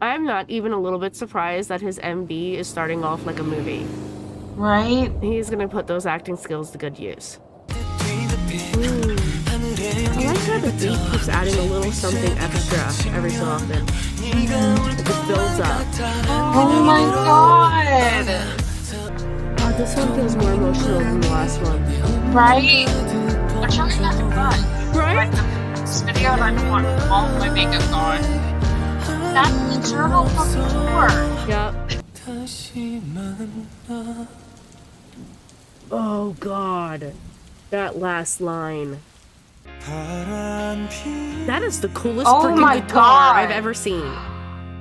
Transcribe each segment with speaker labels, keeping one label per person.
Speaker 1: I'm not even a little bit surprised that his MV is starting off like a movie.
Speaker 2: Right?
Speaker 1: He's gonna put those acting skills to good use. Ooh. I like how the beat keeps adding a little something extra every so often. It just builds up.
Speaker 2: Oh my god!
Speaker 1: Oh, this one feels more emotional than the last one.
Speaker 2: Right? They're trying nothing fun.
Speaker 1: Right?
Speaker 2: This video and I don't want all of my makeup gone. That's the journal before.
Speaker 1: Yep. Oh god. That last line. That is the coolest
Speaker 2: Oh
Speaker 1: freaking
Speaker 2: my
Speaker 1: guitar
Speaker 2: god.
Speaker 1: I've ever seen.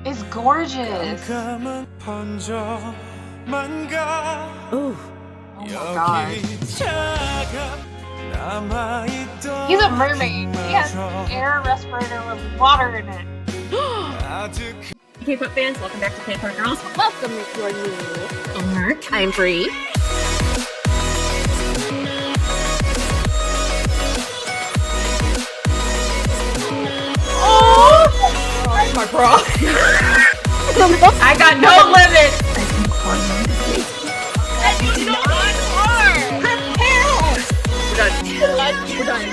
Speaker 2: It's gorgeous.
Speaker 1: Ooh.
Speaker 2: Oh my god. He's a mermaid. He has an air respirator with water in it.
Speaker 3: K-pop fans, welcome back to K-CordGirls.
Speaker 1: Welcome if you're new.
Speaker 3: I'm Mark. I'm Bree.
Speaker 2: Oh!
Speaker 3: My bra. I got no limit. We're done.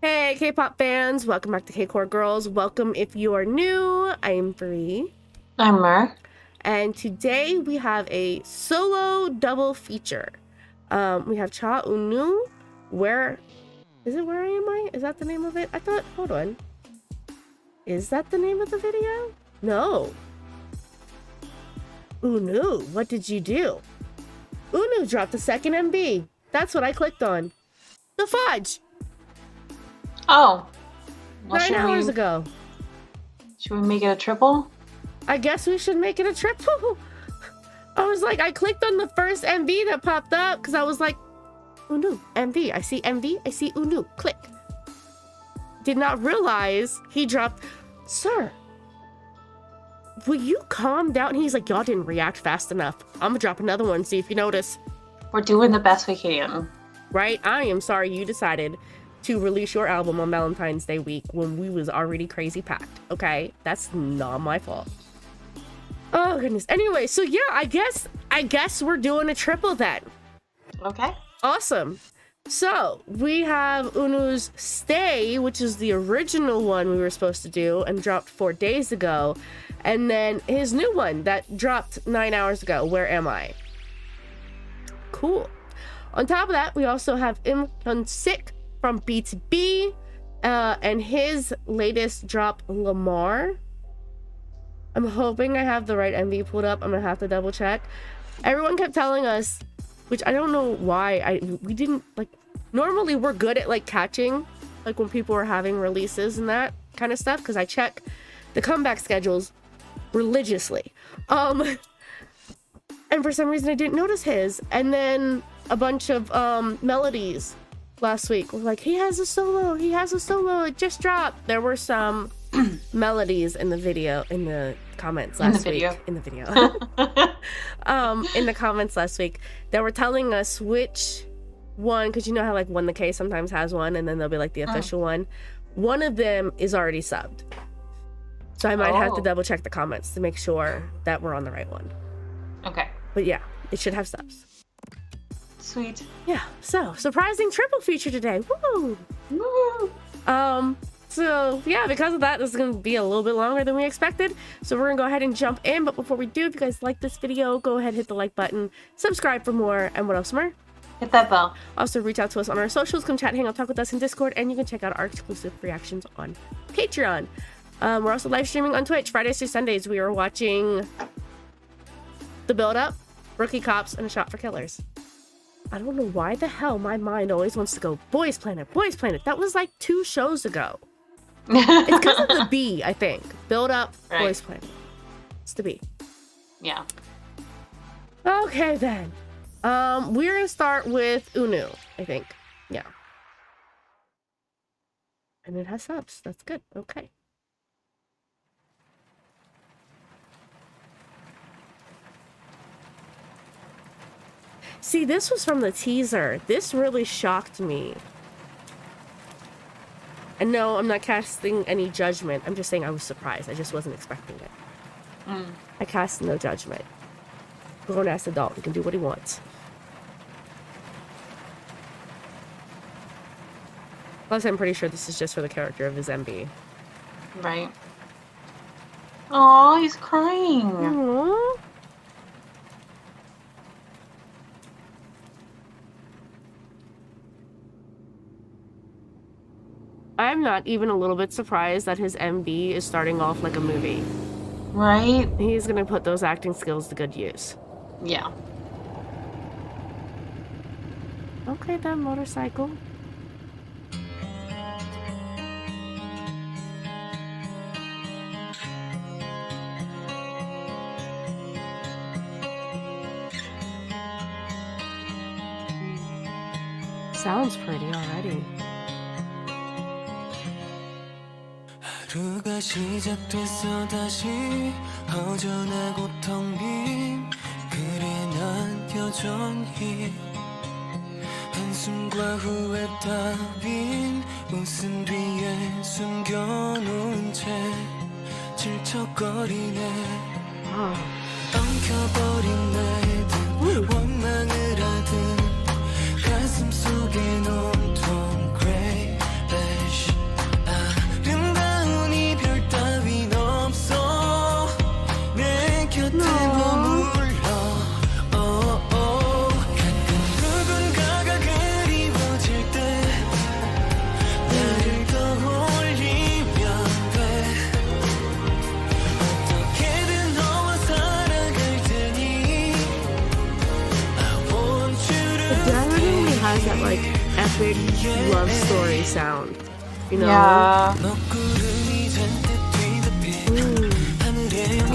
Speaker 1: Hey K-pop fans, welcome back to K-CordGirls. Welcome if you are new. I'm Bree.
Speaker 2: I'm Mer.
Speaker 1: And today we have a solo double feature. We have Cha Eun-woo. Where is it? Where am I? Is that the name of it? I thought, hold on. Is that the name of the video? No. Eun-woo, what did you do? Eun-woo dropped the second MV. That's what I clicked on. The fudge.
Speaker 2: Oh. Well,
Speaker 1: 9 hours ago.
Speaker 2: Should we make it a triple?
Speaker 1: I guess we should make it a triple. I was like, I clicked on the first MV that popped up because I was like, Eun-woo, MV. I see MV, I see Eun-woo. Click. Did not realize he dropped. Sir, will you calm down? He's like, y'all didn't react fast enough. I'm gonna drop another one, see if you notice.
Speaker 2: We're doing the best we can.
Speaker 1: Right? I am sorry you decided to release your album on Valentine's Day week when we was already crazy packed. Okay? That's not my fault. Oh goodness. Anyway, so yeah, I guess we're doing a triple then.
Speaker 2: Okay.
Speaker 1: Awesome. So we have Eun-woo's Stay, which is the original one we were supposed to do and dropped 4 days ago, and then his new one that dropped 9 hours ago, Where Am I? Cool. On top of that, we also have LimHyunsik from BTOB, and his latest drop, Lamar. I'm hoping I have the right MV pulled up. I'm gonna have to double check. Everyone kept telling us, which I don't know why we didn't like. Normally we're good at like catching like when people are having releases and that kind of stuff because I check the comeback schedules religiously. And for some reason I didn't notice his. And then a bunch of melodies last week were like, he has a solo, it just dropped. There were some melodies in the video in the comments last week in the comments last week that were telling us which one, because you know how like One the K sometimes has one and then there'll be like the official one of them is already subbed, so I might have to double check the comments to make sure that we're on the right one.
Speaker 2: Okay,
Speaker 1: but yeah, it should have subs.
Speaker 2: Sweet.
Speaker 1: Yeah, so surprising triple feature today. Woo!
Speaker 2: Woo!
Speaker 1: So yeah, because of that, this is going to be a little bit longer than we expected. So we're going to go ahead and jump in. But before we do, if you guys like this video, go ahead and hit the like button, subscribe for more, and what else more?
Speaker 2: Hit that bell.
Speaker 1: Also reach out to us on our socials, come chat, hang out, talk with us in Discord, and you can check out our exclusive reactions on Patreon. We're also live streaming on Twitch, Fridays through Sundays. We are watching The Build Up, Rookie Cops, and A Shot for Killers. I don't know why the hell my mind always wants to go Boys Planet, Boys Planet. That was like 2 shows ago. It's because of the B, I think. Build Up, right. Boys Planet. It's the B.
Speaker 2: Yeah.
Speaker 1: Okay then. We're gonna start with Eun-woo, I think. Yeah. And it has subs. That's good. Okay. See, this was from the teaser. This really shocked me. And no, I'm not casting any judgment. I'm just saying I was surprised. I just wasn't expecting it. I cast no judgment. Grown-ass adult. He can do what he wants. Plus, I'm pretty sure this is just for the character of his MB.
Speaker 2: Right. Oh, he's crying.
Speaker 1: Aww. I'm not even a little bit surprised that his MB is starting off like a movie.
Speaker 2: Right?
Speaker 1: He's gonna put those acting skills to good use.
Speaker 2: Yeah.
Speaker 1: Okay then, motorcycle. Sounds pretty already.
Speaker 4: 하루가 시작됐어 다시 허전하고 텅 빈 그래 난 여전히 한숨과 후회 따윈 웃음 뒤에 숨겨놓은 채 질척거리네 엉켜버린 날들 원망을 하든 가슴 속에 온통 grey ash 아름다운 이별 따윈 없어 내 곁에 머물러 가끔 누군가가 그리워질 때 나를 떠올리면 돼 어떻게든 너와 살아갈 테니 I want you to
Speaker 1: It definitely has that like epic love story sound, you know?
Speaker 2: Yeah.
Speaker 1: I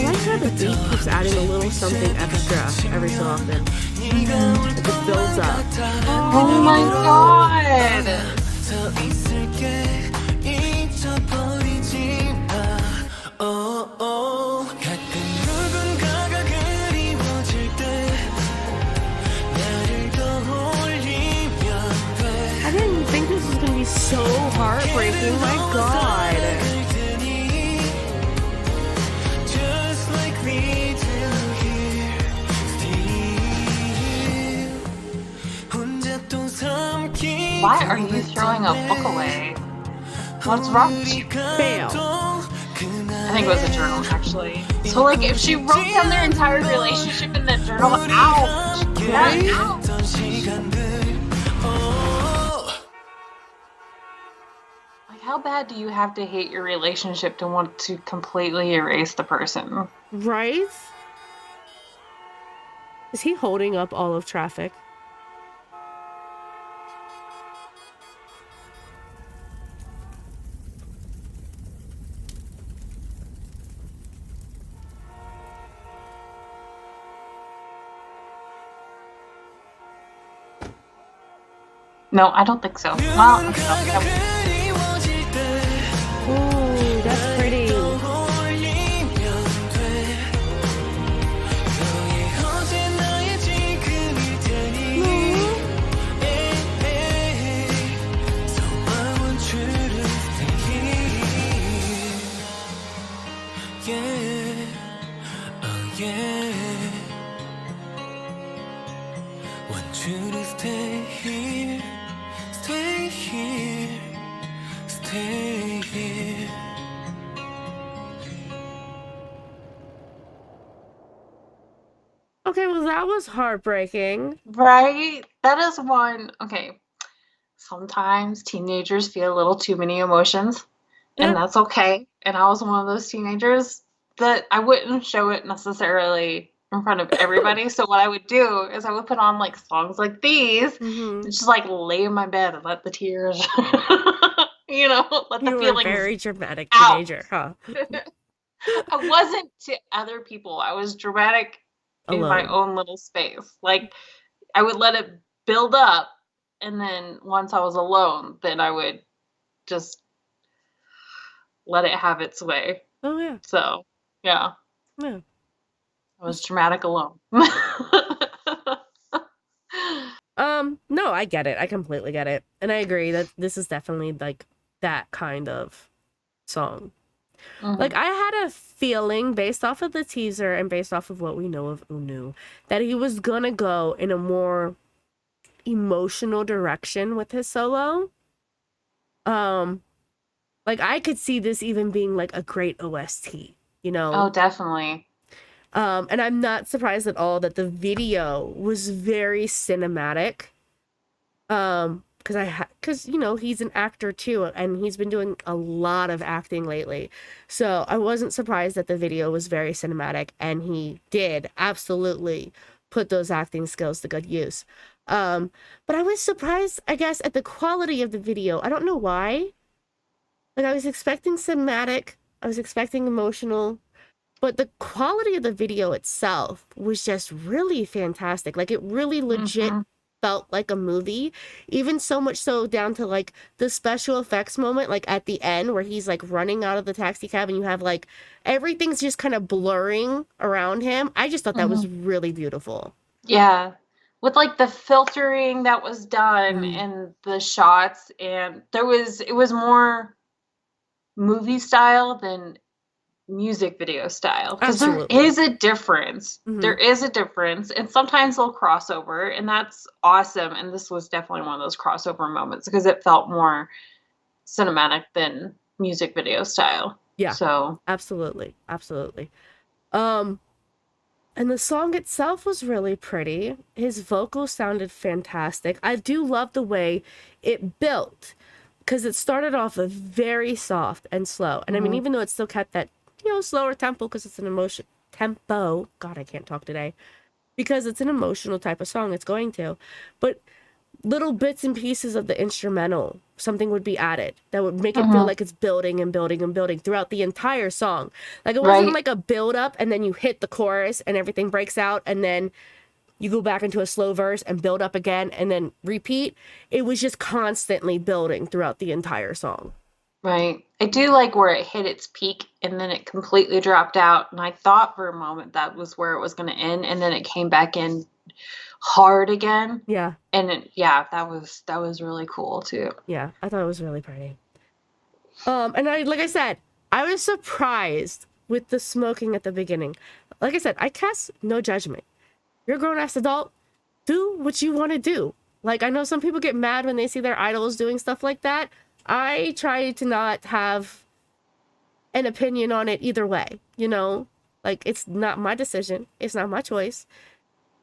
Speaker 1: like how the beat keeps adding a little something extra every so often. Like it builds up.
Speaker 2: Oh my god.
Speaker 4: 서 있을게 잊어버리지 마 가끔 누군가가 그리워질 때 나를 떠올리면 돼
Speaker 1: I didn't think this was gonna be so heartbreaking. My god.
Speaker 4: Just like we do here still 혼자 또 삼킨
Speaker 2: Why are you throwing a book away? What's wrong with you?
Speaker 1: Fail.
Speaker 2: I think it was a journal, actually. So, like, if she wrote down their entire relationship in the journal, ouch!
Speaker 1: Right?
Speaker 2: Ouch! Like, how bad do you have to hate your relationship to want to completely erase the person?
Speaker 1: Right? Is he holding up all of traffic?
Speaker 2: No, I don't think so. Well, okay.
Speaker 1: Ooh, that's pretty.
Speaker 4: Want you to stay here, stay here, stay here.
Speaker 1: Okay, well that was heartbreaking.
Speaker 2: Right? That is one. Okay. Sometimes teenagers feel a little too many emotions, and that's okay. And I was one of those teenagers that I wouldn't show it necessarily in front of everybody. So what I would do is I would put on like songs like these and just like lay in my bed and let the tears, let the
Speaker 1: You were a
Speaker 2: feelings
Speaker 1: very dramatic
Speaker 2: out.
Speaker 1: teenager, huh?
Speaker 2: I wasn't to other people. I was dramatic in my own little space. Like I would let it build up, and then once I was alone, then I would just let it have its way.
Speaker 1: Oh yeah.
Speaker 2: So yeah,
Speaker 1: Yeah.
Speaker 2: I was dramatic alone.
Speaker 1: No, I get it. I completely get it. And I agree that this is definitely like that kind of song. Like, I had a feeling based off of the teaser and based off of what we know of EUN-WOO that he was gonna go in a more emotional direction with his solo. Like, I could see this even being like a great OST, you know?
Speaker 2: Oh, definitely.
Speaker 1: And I'm not surprised at all that the video was very cinematic. Because you know, he's an actor too, and he's been doing a lot of acting lately. So I wasn't surprised that the video was very cinematic, and he did absolutely put those acting skills to good use. But I was surprised, I guess, at the quality of the video. I don't know why. Like, I was expecting cinematic, I was expecting emotional, but the quality of the video itself was just really fantastic. Like, it really legit felt like a movie, even so much so down to like the special effects moment, like at the end where he's like running out of the taxi cab and you have like everything's just kind of blurring around him. I just thought that was really beautiful.
Speaker 2: Yeah. With like the filtering that was done and the shots, and it was more movie style than music video style, because there is a difference. There is a difference, and sometimes they'll cross over, and that's awesome. And this was definitely one of those crossover moments because it felt more cinematic than music video style.
Speaker 1: Yeah.
Speaker 2: So
Speaker 1: absolutely. And the song itself was really pretty. His vocals sounded fantastic. I do love the way it built, because it started off very soft and slow. And I mean, even though it still kept that, you know, slower tempo, because it's an emotion tempo. God, I can't talk today. Because it's an emotional type of song, it's going to. But little bits and pieces of the instrumental, something would be added that would make it feel like it's building and building and building throughout the entire song. Like, it wasn't like a build up and then you hit the chorus and everything breaks out and then you go back into a slow verse and build up again and then repeat. It was just constantly building throughout the entire song.
Speaker 2: Right. I do like where it hit its peak and then it completely dropped out. And I thought for a moment that was where it was going to end. And then it came back in hard again.
Speaker 1: Yeah.
Speaker 2: And that was really cool too.
Speaker 1: Yeah. I thought it was really pretty. And like I said, I was surprised with the smoking at the beginning. Like I said, I cast no judgment. You're a grown-ass adult. Do what you want to do. Like, I know some people get mad when they see their idols doing stuff like that. I try to not have an opinion on it either way, you know? Like, it's not my decision. It's not my choice.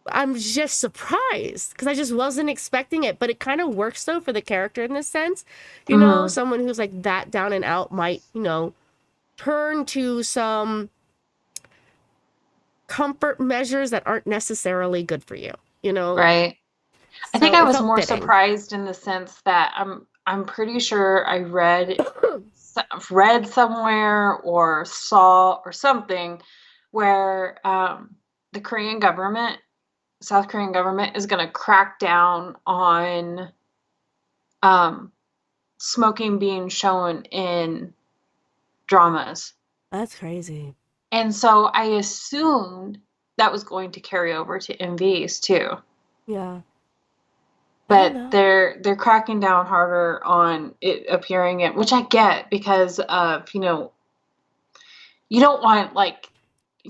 Speaker 1: I'm just surprised because I just wasn't expecting it. But it kind of works, though, for the character in this sense. You know, someone who's, like, that down and out might, you know, turn to some comfort measures that aren't necessarily good for you, you know?
Speaker 2: Right. I
Speaker 1: So
Speaker 2: think I
Speaker 1: it
Speaker 2: was
Speaker 1: felt
Speaker 2: more
Speaker 1: fitting.
Speaker 2: surprised in the sense that I'm pretty sure I read somewhere or saw or something where the South Korean government is going to crack down on smoking being shown in dramas.
Speaker 1: That's crazy.
Speaker 2: And so I assumed that was going to carry over to MVs too.
Speaker 1: Yeah.
Speaker 2: But they're cracking down harder on it appearing in, which I get because of, you know, you don't want like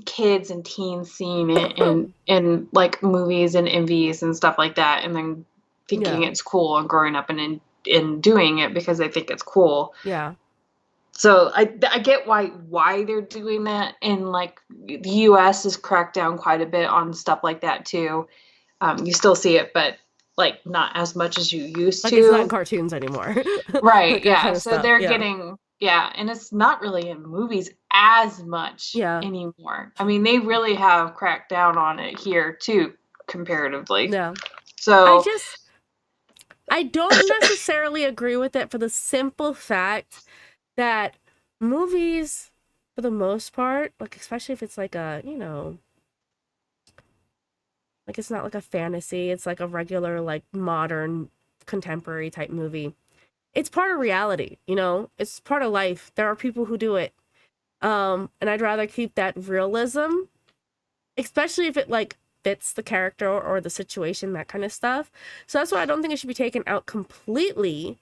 Speaker 2: kids and teens seeing it in like movies and MVs and stuff like that, and then thinking it's cool and growing up and in doing it because they think it's cool.
Speaker 1: Yeah.
Speaker 2: So I get why they're doing that, and like the US has cracked down quite a bit on stuff like that too. You still see it, but like not as much as you used
Speaker 1: like
Speaker 2: to.
Speaker 1: It's not in cartoons anymore.
Speaker 2: Right.
Speaker 1: Like
Speaker 2: Yeah.
Speaker 1: kind of
Speaker 2: So
Speaker 1: stuff.
Speaker 2: they're getting, and it's not really in movies as much anymore. I mean, they really have cracked down on it here too, comparatively.
Speaker 1: Yeah.
Speaker 2: So
Speaker 1: I don't necessarily agree with it for the simple fact that movies, for the most part, like especially if it's like a, you know, like it's not like a fantasy, it's like a regular, like modern, contemporary type movie. It's part of reality, you know? It's part of life. There are people who do it. And I'd rather keep that realism, especially if it like fits the character or the situation, that kind of stuff. So that's why I don't think it should be taken out completely.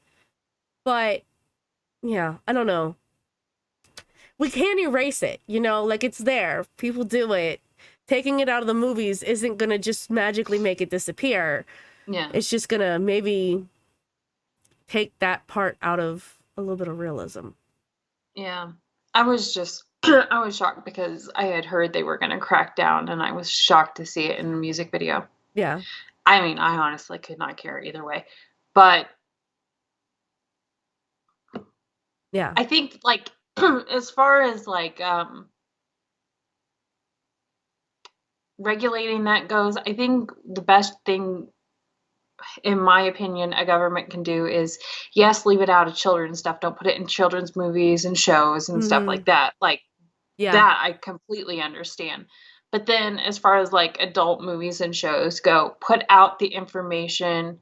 Speaker 1: But yeah, I don't know. We can't erase it, you know, like it's there. People do it. Taking it out of the movies isn't gonna just magically make it disappear.
Speaker 2: Yeah.
Speaker 1: It's just gonna maybe take that part out of a little bit of realism.
Speaker 2: Yeah. I was just I was shocked because I had heard they were gonna crack down, and I was shocked to see it in the music video.
Speaker 1: Yeah.
Speaker 2: I mean, I honestly could not care either way. But
Speaker 1: Yeah.
Speaker 2: I think like as far as like regulating that goes, I think the best thing, in my opinion, a government can do is, yes, leave it out of children's stuff. Don't put it in children's movies and shows and stuff like that. Like that I completely understand. But then as far as like adult movies and shows go, put out the information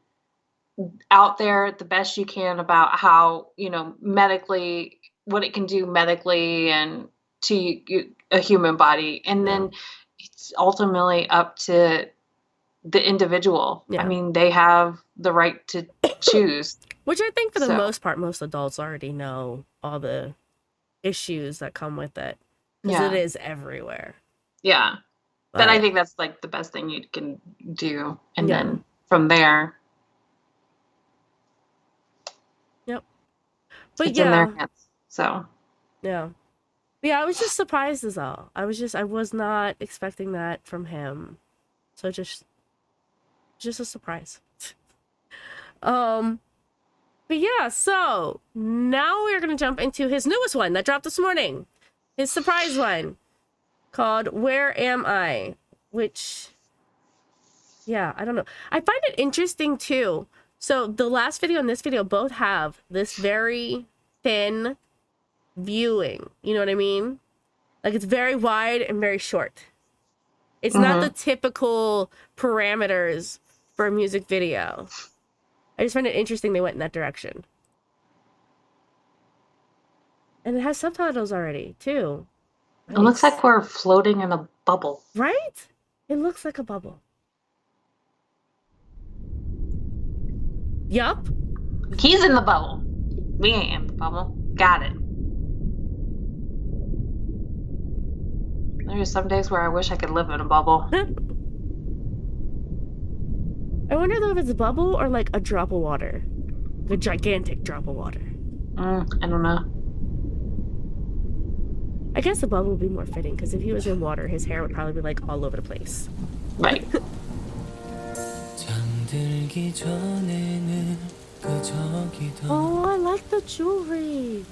Speaker 2: out there the best you can about how, you know, medically, what it can do medically and to a human body. And then it's ultimately up to the individual. I mean, they have the right to choose.
Speaker 1: Which I think for the most part, most adults already know all the issues that come with it. Because it is everywhere.
Speaker 2: Yeah. But I think that's like the best thing you can do. And then from there.
Speaker 1: Yep. But
Speaker 2: it's in their hands. So.
Speaker 1: Yeah. Yeah, I was just surprised as all. I was not expecting that from him. So just a surprise. But yeah, so now we're gonna jump into his newest one that dropped this morning. His surprise one called Where Am I? Which, yeah, I don't know. I find it interesting too. So the last video and this video both have this very thin viewing. You know what I mean? Like it's very wide and very short. It's not the typical parameters for a music video. I just find it interesting they went in that direction. And it has subtitles already, too.
Speaker 2: Nice. It looks like we're floating in a bubble.
Speaker 1: Right? It looks like a bubble. Yup.
Speaker 2: He's in the bubble. We ain't in the bubble. Got it. There's some days where I wish I could live in a bubble.
Speaker 1: I wonder though if it's a bubble or like a drop of water. A gigantic drop of water.
Speaker 2: I don't know.
Speaker 1: I guess the bubble would be more fitting because if he was in water, his hair would probably be like all over the place.
Speaker 2: Right.
Speaker 1: Oh, I like the jewelry.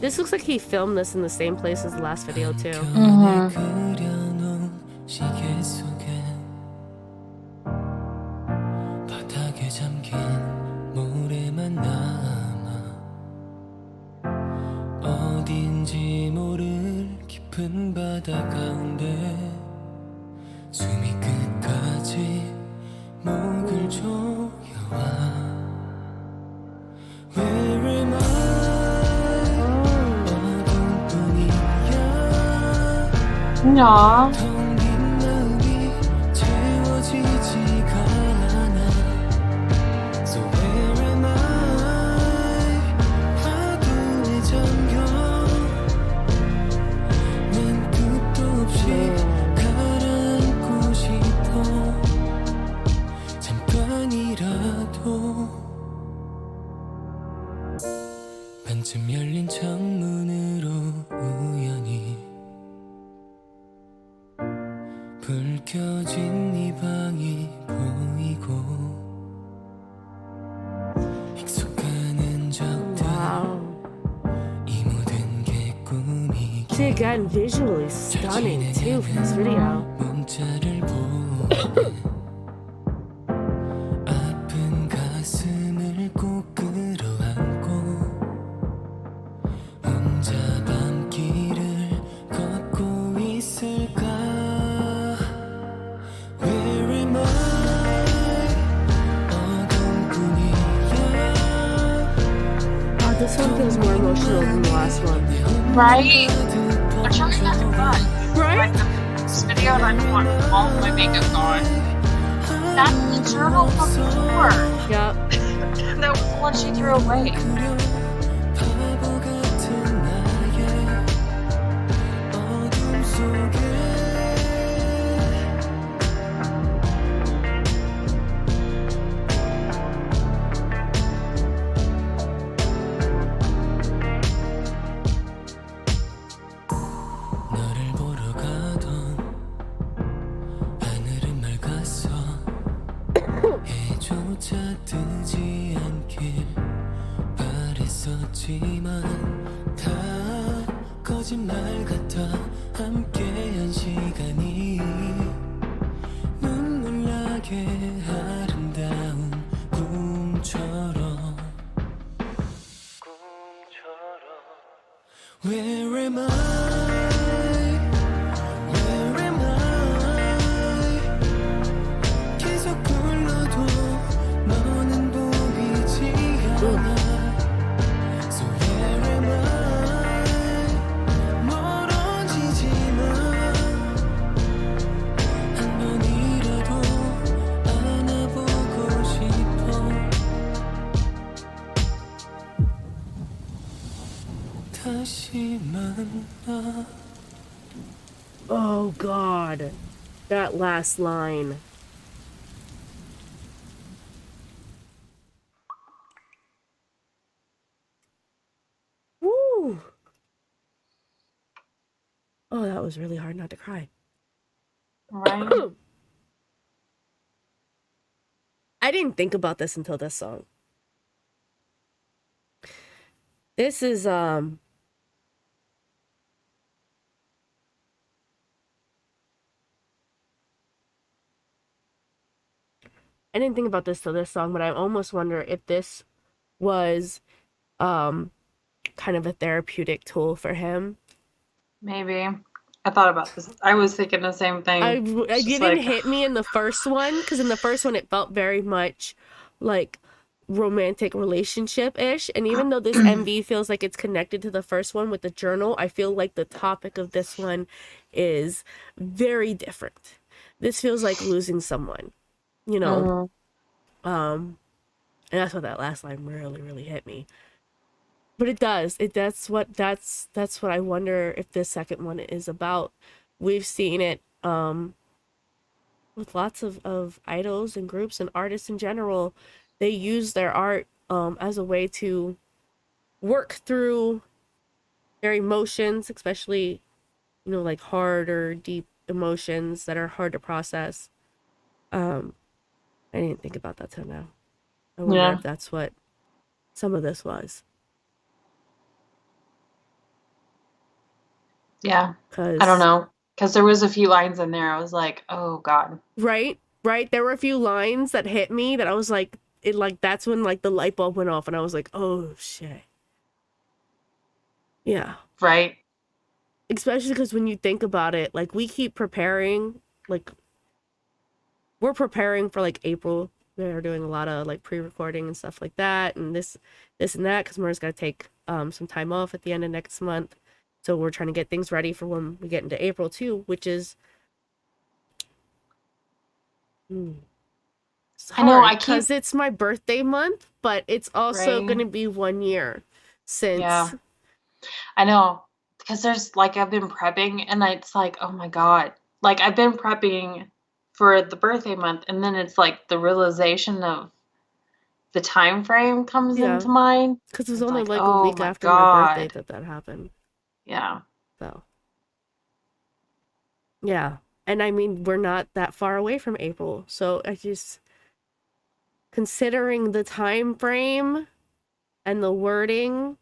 Speaker 1: This looks like he filmed this in the same place as the last video too.
Speaker 4: 어딘지 모를 깊은 바다 가운데 숨이 끝까지 목을 조여와 Where am I? 어둠뿐이야
Speaker 2: Aww.
Speaker 4: 텅 빈 마음이 채워지지가 않아 So where am I? 파도에 잠겨 난 끝도 없이 가라앉고 싶어 잠깐이라도 반쯤 열린 창문으로 우연히 불 켜진 네 방이 보이고 익숙한 적들 이 모든 게 꿈이
Speaker 1: See, again, visually stunning too for this video.
Speaker 4: 문자를 보내 아픈 가슴을 꼭 끌어안고 혼자 밤길을 걷고 있을까 Where am I? 어둠뿐이야
Speaker 1: Oh, this one feels more emotional than the last one.
Speaker 2: Right? I trying to have fun.
Speaker 1: Right?
Speaker 2: Like this video and I don't want all of my makeup gone. That's the journal from before.
Speaker 1: Yep.
Speaker 2: That was the one she threw away.
Speaker 4: 바보 같은 나의 어둠 속에 너를 보러 가던 하늘은 맑았어 해조차 뜨지 않길 바랬었지만 다 거짓말 같아 함께한 시간이 눈물 나게 아름다운 꿈처럼 Where am I? Where am I? 계속 불러도 너는 보이지 않아. So where am I? 멀어지지만 한 번이라도 안아보고 싶어. 다시 만나.
Speaker 1: Oh God, that last line. Woo! Oh, that was really hard not to cry.
Speaker 2: Right?
Speaker 1: I didn't think about this until this song. This is I didn't think about this till this song, but I almost wonder if this was kind of a therapeutic tool for him.
Speaker 2: Maybe. I thought about this. I was thinking the same thing.
Speaker 1: It
Speaker 2: It's just
Speaker 1: didn't
Speaker 2: like,
Speaker 1: hit me in the first one, because in the first one it felt very much like romantic relationship-ish, and even though this MV feels like it's connected to the first one with the journal, I feel like the topic of this one is very different. This feels like losing someone, you know. And that's what that last line really hit me. But it does. That's what I wonder if this second one is about. We've seen it with lots of idols and groups and artists in general. They use their art as a way to work through their emotions, especially, you know, like hard or deep emotions that are hard to process. I didn't think about that till now. I wonder if that's what some of this was.
Speaker 2: yeah. I don't know. Because there was a few lines in there. I was like, oh God.
Speaker 1: Right. There were a few lines that hit me that I was like, that's when like the light bulb went off and I was like, oh shit. Yeah.
Speaker 2: Right.
Speaker 1: Especially because when you think about it, like we keep preparing, like we're preparing for like April. They're doing a lot of like pre-recording and stuff like that, and this and that, because Murray's got to take some time off at the end of next month. So we're trying to get things ready for when we get into April too, which is
Speaker 2: I know,
Speaker 1: because it's my birthday month, but it's also
Speaker 2: Right.
Speaker 1: going to be 1 year since.
Speaker 2: Yeah. I know. Because there's like, I've been prepping and it's like, oh my God. Like, I've been prepping for the birthday month, and then it's like the realization of the time frame comes
Speaker 1: Yeah.
Speaker 2: into mind.
Speaker 1: Because it was
Speaker 2: It's
Speaker 1: only
Speaker 2: like,
Speaker 1: like a
Speaker 2: oh
Speaker 1: week
Speaker 2: my
Speaker 1: after my birthday
Speaker 2: God.
Speaker 1: that happened.
Speaker 2: Yeah.
Speaker 1: So, yeah. And I mean, we're not that far away from April. So I just, considering the time frame and the wording,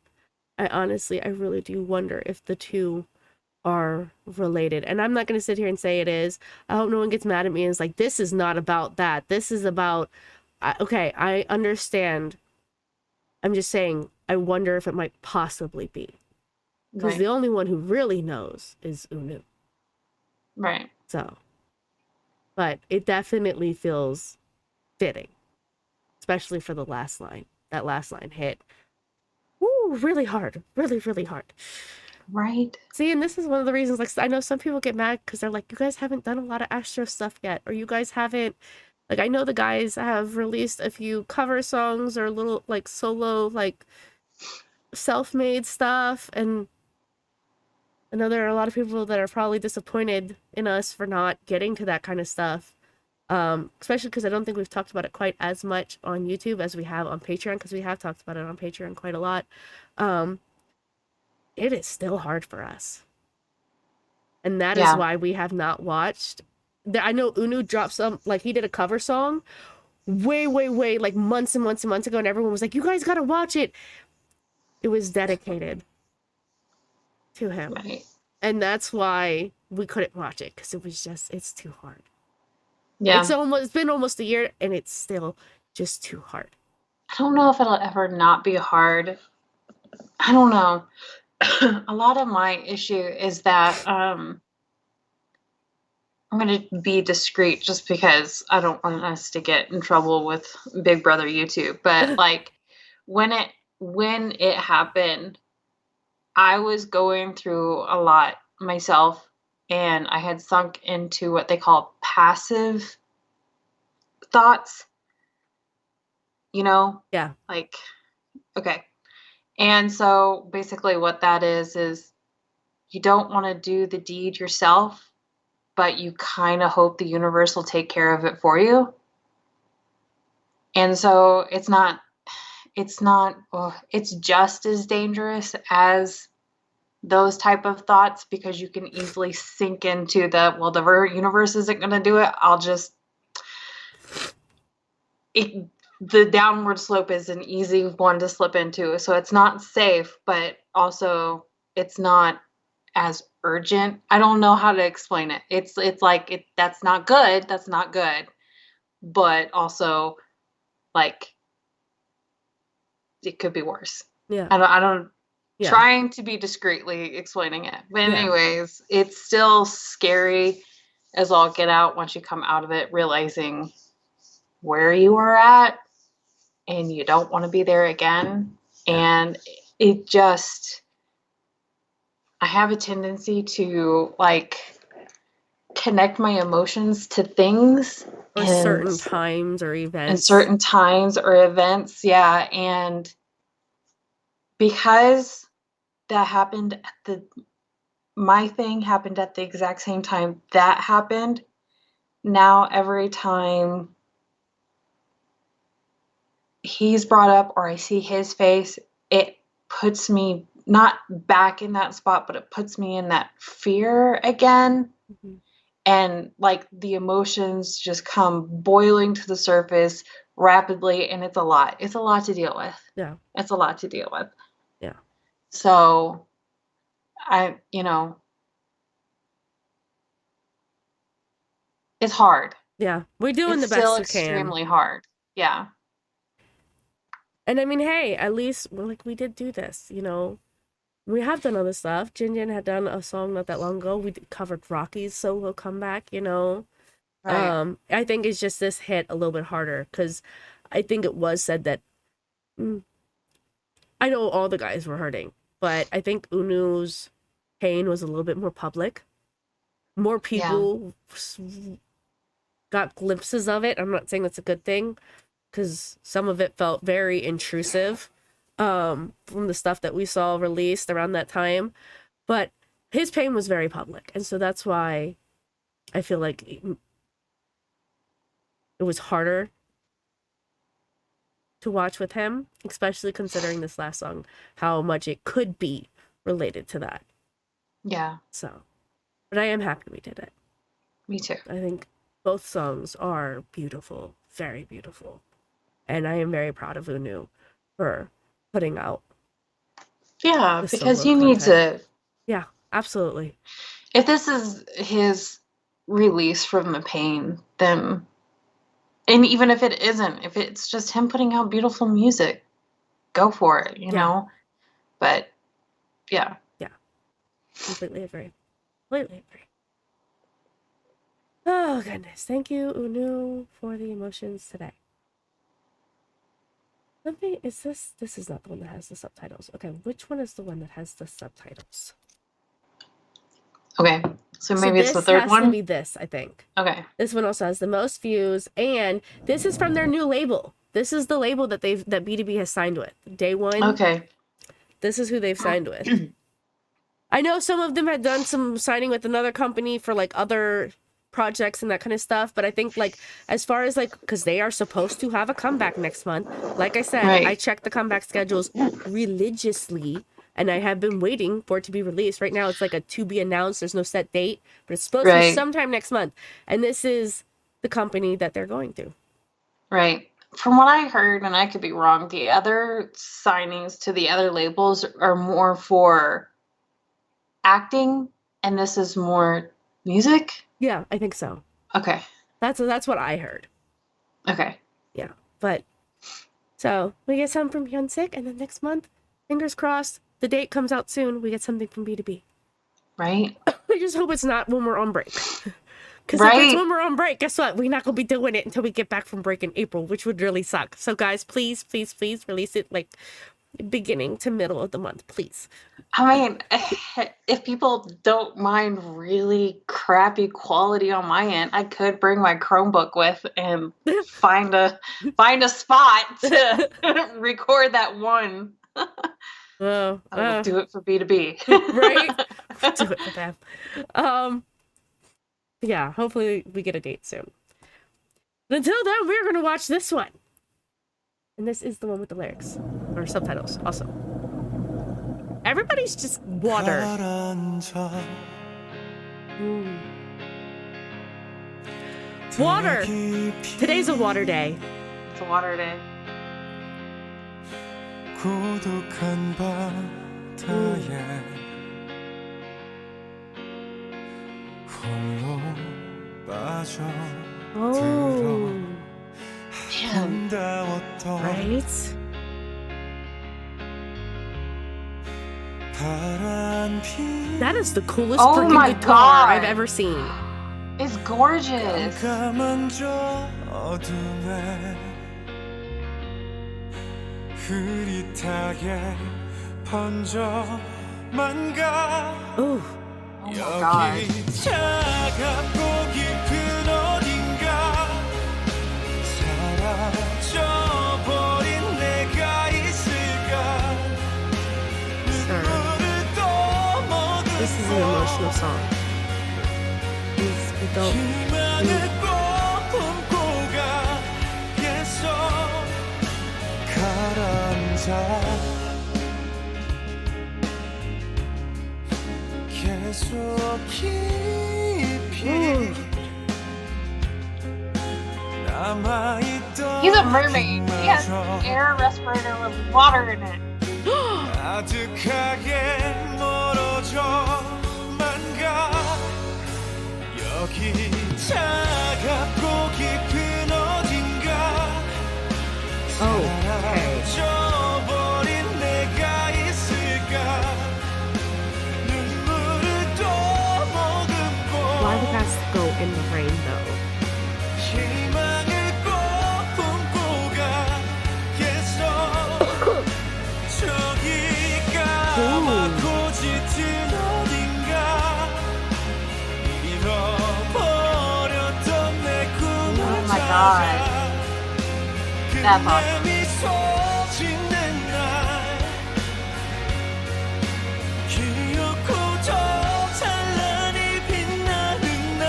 Speaker 1: I really do wonder if the two are related. And I'm not going to sit here and say it is. I hope no one gets mad at me and is like, this is not about that. This is about, okay, I understand. I'm just saying, I wonder if it might possibly be. Because
Speaker 2: Right.
Speaker 1: the only one who really knows is EUN-WOO.
Speaker 2: Right.
Speaker 1: So, but it definitely feels fitting, especially for the last line. That last line hit, woo, really hard, really hard.
Speaker 2: Right?
Speaker 1: See, and this is one of the reasons, like, I know some people get mad because they're like, you guys haven't done a lot of Astro stuff yet, or you guys haven't, like, I know the guys have released a few cover songs or little, like, solo, like, self-made stuff, and I know there are a lot of people that are probably disappointed in us for not getting to that kind of stuff. Especially because I don't think we've talked about it quite as much on YouTube as we have on Patreon, because we have talked about it on Patreon quite a lot. It is still hard for us. And that is
Speaker 2: Yeah.
Speaker 1: why we have not watched. I know UNWOO dropped some, like, he did a cover song way, like, months and months and months ago, and everyone was like, you guys gotta watch it. It was dedicated to him.
Speaker 2: Right.
Speaker 1: And that's why we couldn't watch it, because it was just, it's too hard.
Speaker 2: Yeah.
Speaker 1: It's been almost a year, and it's still just too hard.
Speaker 2: I don't know if it'll ever not be hard. I don't know. A lot of my issue is that I'm going to be discreet just because I don't want us to get in trouble with Big Brother YouTube. But like when it happened, I was going through a lot myself, and I had sunk into what they call passive thoughts. You know?
Speaker 1: Yeah.
Speaker 2: Like, okay. And so basically what that is you don't want to do the deed yourself, but you kind of hope the universe will take care of it for you. And so it's just as dangerous as those type of thoughts, because you can easily sink into the universe isn't going to do it. The downward slope is an easy one to slip into. So it's not safe, but also it's not as urgent. I don't know how to explain it. It's like that's not good. That's not good. But also, like, it could be worse.
Speaker 1: Yeah.
Speaker 2: I don't
Speaker 1: Yeah.
Speaker 2: Trying to be discreetly explaining it. But
Speaker 1: Yeah.
Speaker 2: anyways, it's still scary as all get out once you come out of it, realizing where you were at and you don't want to be there again. And it just, I have a tendency to like connect my emotions to things
Speaker 1: Or certain times or events.
Speaker 2: And certain times or events. Yeah. And because that happened my thing happened at the exact same time that happened, now every time he's brought up or I see his face, it puts me not back in that spot, but it puts me in that fear again. Mm-hmm. And like the emotions just come boiling to the surface rapidly, and it's a lot. It's a lot to deal with.
Speaker 1: Yeah.
Speaker 2: It's a lot to deal with.
Speaker 1: Yeah.
Speaker 2: So it's hard.
Speaker 1: Yeah. We're doing the best we can. It's still
Speaker 2: extremely hard. Yeah.
Speaker 1: And I mean, hey, at least we did do this, you know. We have done other stuff. Jin had done a song not that long ago. We covered Rocky's solo comeback, you know. Right. I think it's just this hit a little bit harder because I think it was said that I know all the guys were hurting, but I think UNWOO's pain was a little bit more public. More people got glimpses of it. I'm not saying that's a good thing, because some of it felt very intrusive from the stuff that we saw released around that time. But his pain was very public. And so that's why I feel like it was harder to watch with him, especially considering this last song, how much it could be related to that.
Speaker 2: Yeah.
Speaker 1: So, but I am happy we did it.
Speaker 2: Me too.
Speaker 1: I think both songs are beautiful, very beautiful. And I am very proud of UNWOO for putting out.
Speaker 2: Yeah, because you need to.
Speaker 1: Yeah, absolutely.
Speaker 2: If this is his release from the pain, then, and even if it isn't, if it's just him putting out beautiful music, go for it, you know? But, yeah.
Speaker 1: Yeah. Completely agree. Completely agree. Oh, goodness. Thank you, UNWOO, for the emotions today. This is not the one that has the subtitles. Okay, which one is the one that has the subtitles?
Speaker 2: Okay. So maybe it's the
Speaker 1: this
Speaker 2: third
Speaker 1: has
Speaker 2: one.
Speaker 1: to be this, I think.
Speaker 2: Okay.
Speaker 1: This one also has the most views, and this is from their new label. This is the label that BTOB has signed with. Day One.
Speaker 2: Okay.
Speaker 1: This is who they've signed with. I know some of them had done some signing with another company for like other projects and that kind of stuff, but I think like as far as like, because they are supposed to have a comeback next month. Like I said,
Speaker 2: Right.
Speaker 1: I checked the comeback schedules religiously, and I have been waiting for it to be released. Right now, it's like a to be announced. There's no set date, but it's supposed to be
Speaker 2: Right.
Speaker 1: sometime next month. And this is the company that they're going to.
Speaker 2: Right. From what I heard, and I could be wrong, the other signings to the other labels are more for acting, and this is more music.
Speaker 1: Yeah, I think so.
Speaker 2: Okay.
Speaker 1: That's what I heard.
Speaker 2: Okay.
Speaker 1: Yeah, but so we get some from Hyunsik, and then next month, fingers crossed, the date comes out soon. We get something from BTOB.
Speaker 2: Right.
Speaker 1: I just hope it's not when we're on break. Because if
Speaker 2: Right.
Speaker 1: it's when we're on break, guess what? We're not gonna be doing it until we get back from break in April, which would really suck. So guys, please, please, please release it like beginning to middle of the month, please.
Speaker 2: I mean, if people don't mind really crappy quality on my end, I could bring my Chromebook with and find a spot to record that one. I will do it for B2B.
Speaker 1: Right? Do it for them. Yeah, hopefully we get a date soon. But until then, we're gonna watch this one. And this is the one with the lyrics. Or subtitles, also. Everybody's just water. Mm. Water! Today's a water day.
Speaker 2: It's a water day.
Speaker 4: 고독한 바다에 홀로
Speaker 1: Oh.
Speaker 4: 아름다웠던
Speaker 1: Right?
Speaker 4: 바람피
Speaker 1: That is the coolest
Speaker 2: Oh
Speaker 1: freaking
Speaker 2: my
Speaker 1: guitar
Speaker 2: God.
Speaker 1: I've ever seen.
Speaker 2: It's gorgeous.
Speaker 4: 깜깜한 저 어둠에 흐릿하게 번져만 가
Speaker 1: Ooh.
Speaker 2: Oh my God.
Speaker 4: 여기 차갑고 깊은 어딘가 사라져버린 내가 있을까 눈물을 또
Speaker 1: This is an emotional song. Please, we don't.
Speaker 4: 희망을 꼭 품고 가겠어 가라앉아 계속 깊이 남아있던
Speaker 2: He's a mermaid. He has an air respirator with water in it.
Speaker 4: 아득하게 멀어져만 가 여기 차갑고 깊은 어딘가
Speaker 1: Oh, okay.
Speaker 4: 사라져버린 내가 있을까 눈물을 또 머금고
Speaker 1: Why would that go in the rain though?
Speaker 4: 희망을 꼭 품고 가겠어 저기 까맣고 짙은 어딘가 잃어버렸던 내 꿈을
Speaker 2: Oh my God.
Speaker 4: 찾아
Speaker 2: That's awesome.
Speaker 4: 그날 미소 짓는 날 기억고 더 찬란히 빛나는 날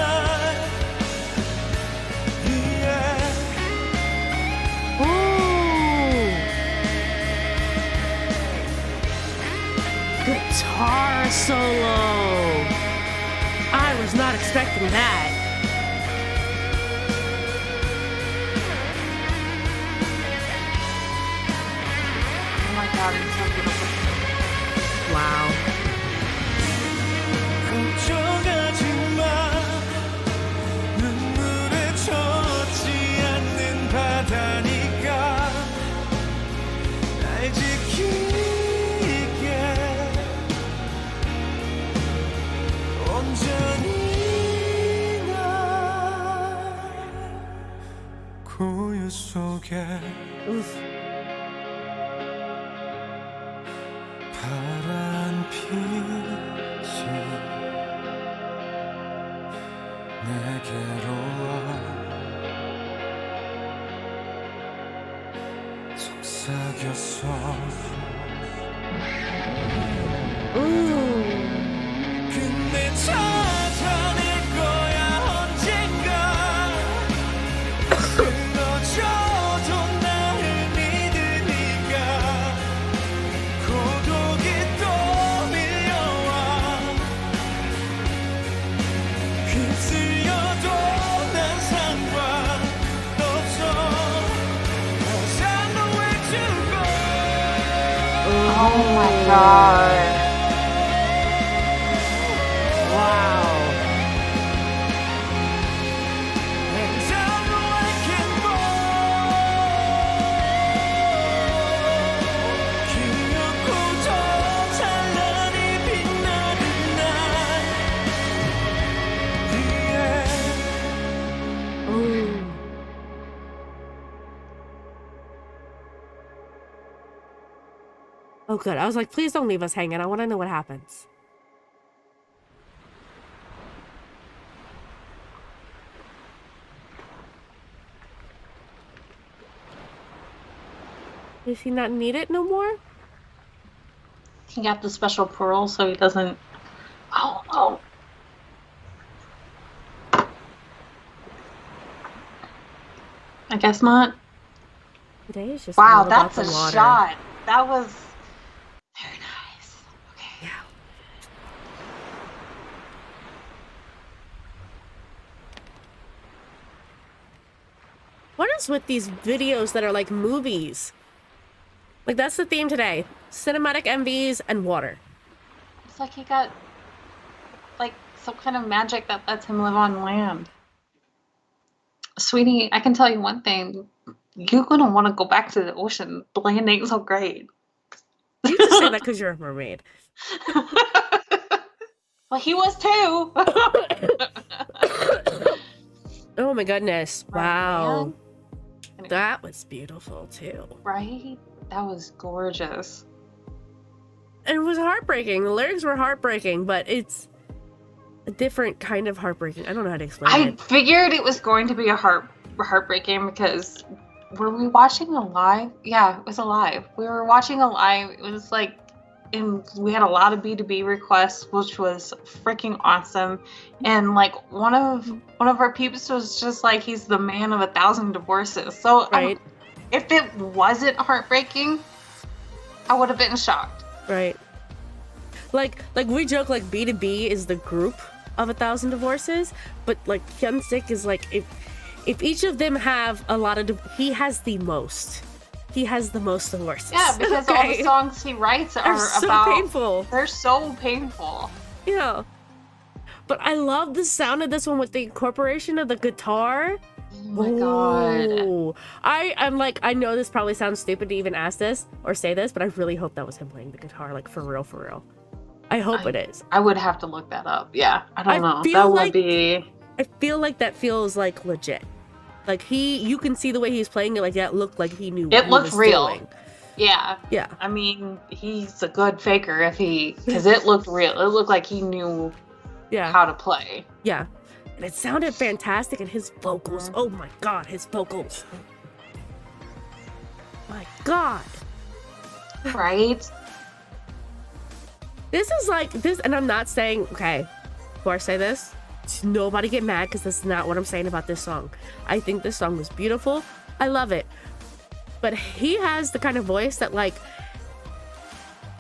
Speaker 1: Guitar solo. I was not expecting that.
Speaker 2: Oh my God, it's so beautiful.
Speaker 1: Wow.
Speaker 4: 걱정하지 마 눈물에 젖지 않는 바다니까 날 지키게 온전히 날 고요 속에
Speaker 1: Oof.
Speaker 4: 바람 피지 괴로워 속삭였어
Speaker 1: Ooh.
Speaker 4: 근데 찾아낼 거야 언젠가 쓰러져도 나를 믿으니까 고독이 또 밀려와 휩쓸려도 난 상관없어 항상 너 해주고
Speaker 2: Oh my god.
Speaker 1: Wow. Ooh. Oh, good. I was like, please don't leave us hanging. I want to know what happens. Does he not need it no more?
Speaker 2: He got the special pearl so he doesn't. Oh. I guess not.
Speaker 1: Today is just
Speaker 2: Wow,
Speaker 1: all about
Speaker 2: that's
Speaker 1: the
Speaker 2: a
Speaker 1: water.
Speaker 2: shot. That was very nice. Okay.
Speaker 1: Yeah. What is with these videos that are like movies? Like, that's the theme today. Cinematic MVs and water.
Speaker 2: It's like he got like some kind of magic that lets him live on land. Sweetie, I can tell you one thing. You're gonna want to go back to the ocean. The land ain't so great.
Speaker 1: You just say that because you're a mermaid.
Speaker 2: Well, he was too.
Speaker 1: Oh my goodness. Wow.
Speaker 2: Man.
Speaker 1: That was beautiful too.
Speaker 2: Right? That was gorgeous.
Speaker 1: And it was heartbreaking. The lyrics were heartbreaking, but it's a different kind of heartbreaking. I don't know how to explain
Speaker 2: I
Speaker 1: it.
Speaker 2: figured it was going to be a heartbreaking because were we watching a live? Yeah, it was a live. We were watching a live. It was like, and we had a lot of B2B requests, which was freaking awesome. And like one of our peeps was just like, he's the man of 1,000 divorces. So
Speaker 1: Right.
Speaker 2: if it wasn't heartbreaking, I would have been shocked.
Speaker 1: Right. Like we joke like B2B is the group of 1,000 divorces, but like HYUNSik is like if each of them have a lot of he has the most. He has the most divorces.
Speaker 2: Yeah, because all the songs he writes are
Speaker 1: so
Speaker 2: about
Speaker 1: painful.
Speaker 2: They're so painful.
Speaker 1: Yeah. But I love the sound of this one with the incorporation of the guitar.
Speaker 2: Oh my god.
Speaker 1: Ooh. I'm like, I know this probably sounds stupid to even ask this or say this, but I really hope that was him playing the guitar, like for real, for real. I hope it is.
Speaker 2: I would have to look that up. Yeah, I don't know.
Speaker 1: feel
Speaker 2: That would
Speaker 1: like-
Speaker 2: be.
Speaker 1: I feel like that feels like legit. Like you can see the way he's playing it, like that looked like he knew what
Speaker 2: It
Speaker 1: he
Speaker 2: looked
Speaker 1: was
Speaker 2: real.
Speaker 1: doing.
Speaker 2: Yeah.
Speaker 1: Yeah.
Speaker 2: I mean, he's a good faker because it looked real. It looked like he knew
Speaker 1: Yeah.
Speaker 2: how to play.
Speaker 1: Yeah. And it sounded fantastic, and his vocals, oh my god, his vocals. My god.
Speaker 2: Right?
Speaker 1: This is like this, and I'm not saying, okay, before I say this, nobody get mad because this is not what I'm saying about this song. I think this song was beautiful. I love it. But he has the kind of voice that, like,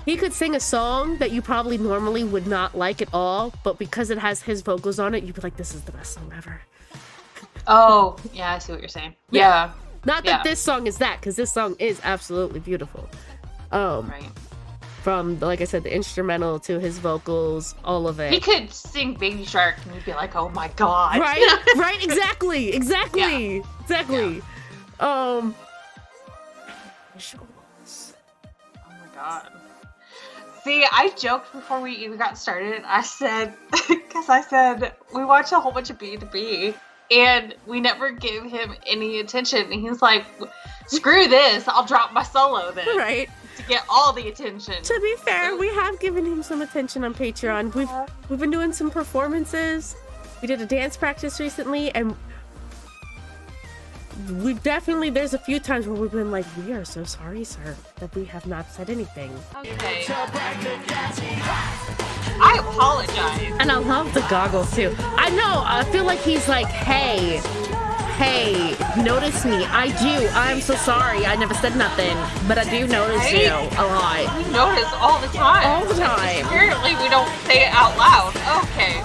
Speaker 1: he could sing a song that you probably normally would not like at all, but because it has his vocals on it, you'd be like, this is the best song ever.
Speaker 2: Oh, yeah, I see what you're saying. Yeah.
Speaker 1: Not that
Speaker 2: Yeah.
Speaker 1: this song is that, because this song is absolutely beautiful.
Speaker 2: Right.
Speaker 1: From, like I said, the instrumental to his vocals, all of it.
Speaker 2: He could sing Baby Shark and you'd be like, oh my god.
Speaker 1: Right? Right? Exactly. Exactly. Visuals.
Speaker 2: Oh my god. See, I joked before we even got started. I said, because I said, we watch a whole bunch of B2B and we never give him any attention. And he's like, screw this, I'll drop my solo then.
Speaker 1: Right.
Speaker 2: To get all the attention.
Speaker 1: To be fair, we have given him some attention on Patreon. We've been doing some performances. We did a dance practice recently, and we definitely, there's a few times where we've been like, we are so sorry, sir, that we have not said anything.
Speaker 2: Okay. I apologize.
Speaker 1: And I love the goggles too. I know, I feel like he's like, hey, notice me. I do. I'm so sorry. I never said nothing, but I do notice you a lot.
Speaker 2: We notice all the time.
Speaker 1: All the time.
Speaker 2: Apparently we don't say it out loud. Okay.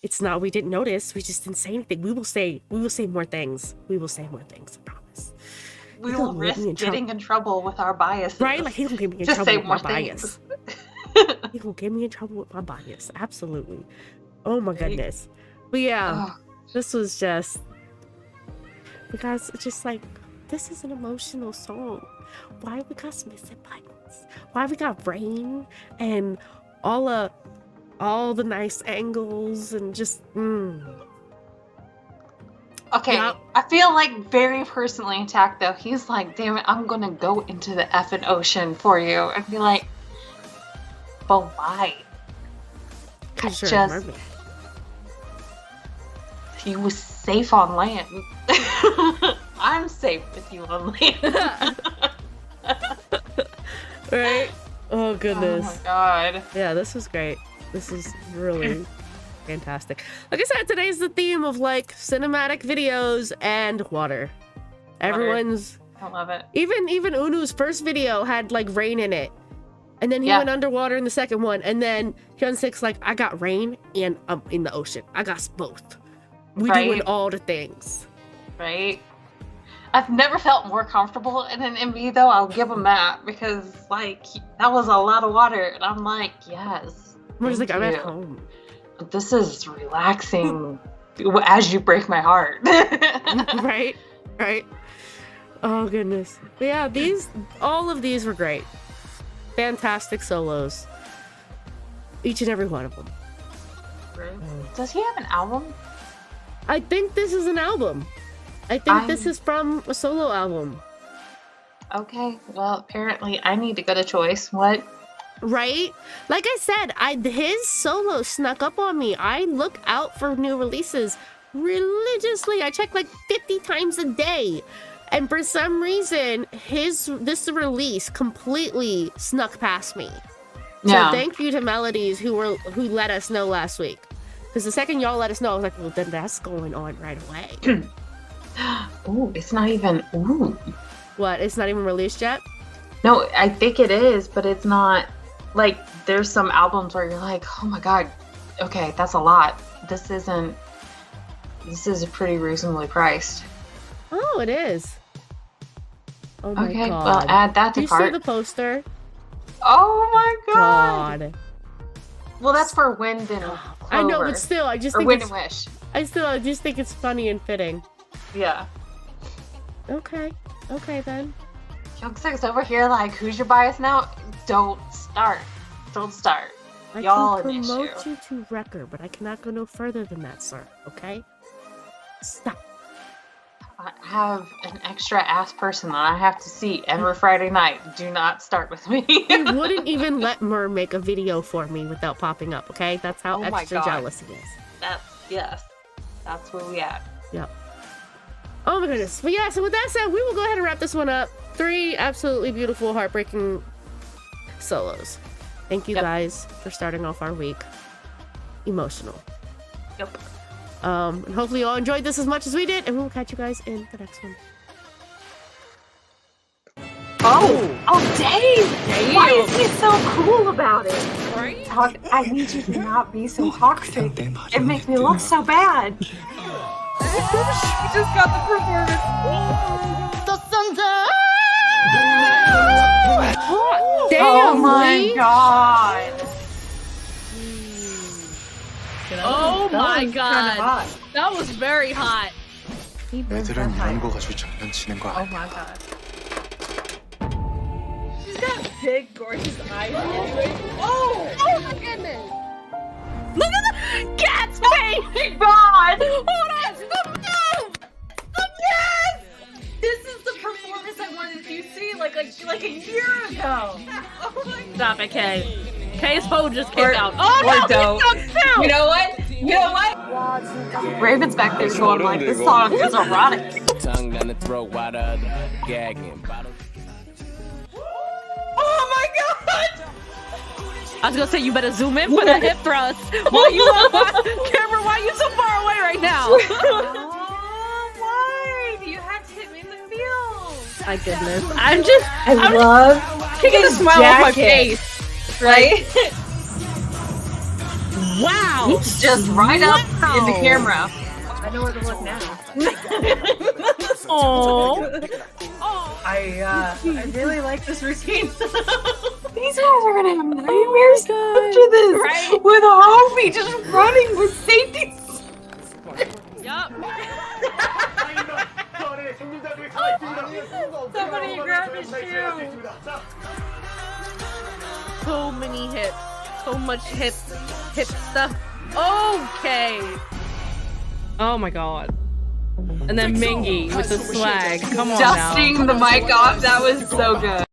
Speaker 1: It's not we didn't notice. We just didn't say anything. We will say more things. We will say more things. I promise.
Speaker 2: We will risk getting in trouble with our biases.
Speaker 1: Right? Like he will get me in
Speaker 2: Just
Speaker 1: trouble
Speaker 2: say
Speaker 1: with
Speaker 2: more
Speaker 1: my bias. He will get me in trouble with my bias. Absolutely. Oh my goodness. But yeah, this was just because it's just like, this is an emotional song. Why we got some missing buttons? Why we got rain and all the nice angles and just
Speaker 2: Okay,
Speaker 1: Yep.
Speaker 2: I feel like very personally attacked though. He's like, damn it, I'm gonna go into the effing ocean for you. And be like, but why?
Speaker 1: Cause you're a
Speaker 2: just-
Speaker 1: mermaid.
Speaker 2: He was safe on land. I'm safe with you on land.
Speaker 1: Right? Oh goodness.
Speaker 2: Oh my god.
Speaker 1: Yeah, this was great. This is really fantastic. Like I said, today's the theme of like cinematic videos and water. Everyone's
Speaker 2: I love it.
Speaker 1: even Unu's first video had like rain in it. And then he
Speaker 2: Yeah.
Speaker 1: went underwater in the second one. And then Hyunsik's like, I got rain and I'm in the ocean. I got both. We
Speaker 2: Right.
Speaker 1: doing all the things.
Speaker 2: Right? I've never felt more comfortable in an MV though. I'll give him that because like that was a lot of water, and I'm like, yes.
Speaker 1: We're just like,
Speaker 2: thank
Speaker 1: I'm at
Speaker 2: you.
Speaker 1: home.
Speaker 2: This is relaxing as you break my heart.
Speaker 1: Right? Right? Oh goodness. But yeah, all of these were great. Fantastic solos. Each and every one of them.
Speaker 2: Does he have an album?
Speaker 1: I think this is an album. I think this is from a solo album.
Speaker 2: Okay, well apparently I need to go to Choice. What?
Speaker 1: Right? Like I said, his solo snuck up on me. I look out for new releases religiously. I check like 50 times a day. And for some reason, this release completely snuck past me. So
Speaker 2: Yeah.
Speaker 1: thank you to Melodies who let us know last week. Because the second y'all let us know, I was like, well, then that's going on right away.
Speaker 2: Ooh, it's not even. Ooh.
Speaker 1: What? It's not even released yet?
Speaker 2: No, I think it is, but it's not. Like, there's some albums where you're like, oh my god, okay, that's a lot. This is pretty reasonably priced.
Speaker 1: Oh, it is. Oh my
Speaker 2: Okay,
Speaker 1: god.
Speaker 2: well, add that
Speaker 1: Do
Speaker 2: to
Speaker 1: you see
Speaker 2: cart.
Speaker 1: the poster?
Speaker 2: Oh my god.
Speaker 1: God.
Speaker 2: Well, that's for Wind and Clover.
Speaker 1: I know, but still, I just
Speaker 2: Or
Speaker 1: think
Speaker 2: Wind
Speaker 1: it's,
Speaker 2: and Wish.
Speaker 1: I just think it's funny and fitting.
Speaker 2: Yeah.
Speaker 1: Okay. Okay then.
Speaker 2: Hyunsik's over here like, who's your bias now? Don't start. Don't start.
Speaker 1: I
Speaker 2: Y'all
Speaker 1: can
Speaker 2: an
Speaker 1: promote
Speaker 2: issue.
Speaker 1: you to record, but I cannot go no further than that, sir. Okay? Stop.
Speaker 2: I have an extra ass person that I have to see every Friday night. Do not start with me.
Speaker 1: He wouldn't even let Mur make a video for me without popping up, okay? That's how
Speaker 2: Oh my
Speaker 1: extra
Speaker 2: God.
Speaker 1: jealous he is.
Speaker 2: Yes. That's where we at.
Speaker 1: Yep. Oh my goodness. But yeah, so with that said, we will go ahead and wrap this one up. 3 absolutely beautiful, heartbreaking solos. Thank you
Speaker 2: Yep.
Speaker 1: guys for starting off our week emotional.
Speaker 2: Yep.
Speaker 1: And hopefully you all enjoyed this as much as we did, and we will catch you guys in the next one.
Speaker 2: Oh, Dave! Why is he so cool about it?
Speaker 3: Right?
Speaker 2: I need you to not be so toxic. It makes me look so bad.
Speaker 3: We just got the performance.
Speaker 1: Damn,
Speaker 2: Oh my
Speaker 1: Lee.
Speaker 2: god.
Speaker 3: Oh my
Speaker 2: Kinda
Speaker 3: god.
Speaker 2: hot.
Speaker 3: That was very hot.
Speaker 5: 애들은 이런 거 가지고 장난치는 거
Speaker 2: Oh
Speaker 5: 아니야.
Speaker 2: my god.
Speaker 3: She's got big, gorgeous eyes.
Speaker 1: Oh my goodness.
Speaker 3: Look at the cat's face!
Speaker 2: Oh my god!
Speaker 3: Hold on! Yes! This is the performance I wanted to see like a year ago. Oh my Stop it, Kay. Kay's phone just came out. Oh no,
Speaker 2: Or dope.
Speaker 3: he's out too!
Speaker 2: You know what?
Speaker 3: You know what?
Speaker 2: Raven's back there going like, this song is erotic.
Speaker 4: Tongue down the throat while the other gagging.
Speaker 3: Oh my god! I was gonna say you better zoom in for the hip thrust. Why you camera? Why you so far away right now? Oh, why? You had to hit me in the feels.
Speaker 1: My goodness.
Speaker 3: I'm
Speaker 6: love
Speaker 3: taking a
Speaker 6: his
Speaker 3: smile off my
Speaker 6: jacket.
Speaker 3: face, right? Wow!
Speaker 2: He's just right up in the camera.
Speaker 6: I know where to look now.
Speaker 3: Oh,
Speaker 6: I really like this routine.
Speaker 2: These guys are gonna have nightmares after this.
Speaker 3: Right?
Speaker 2: With Homie just running with safety.
Speaker 3: yup. Somebody grab his shoe. So many hips. So much hip stuff. Okay. Oh my god. And then Mingy with the swag. Come on now.
Speaker 2: Dusting the mic off. That was so good.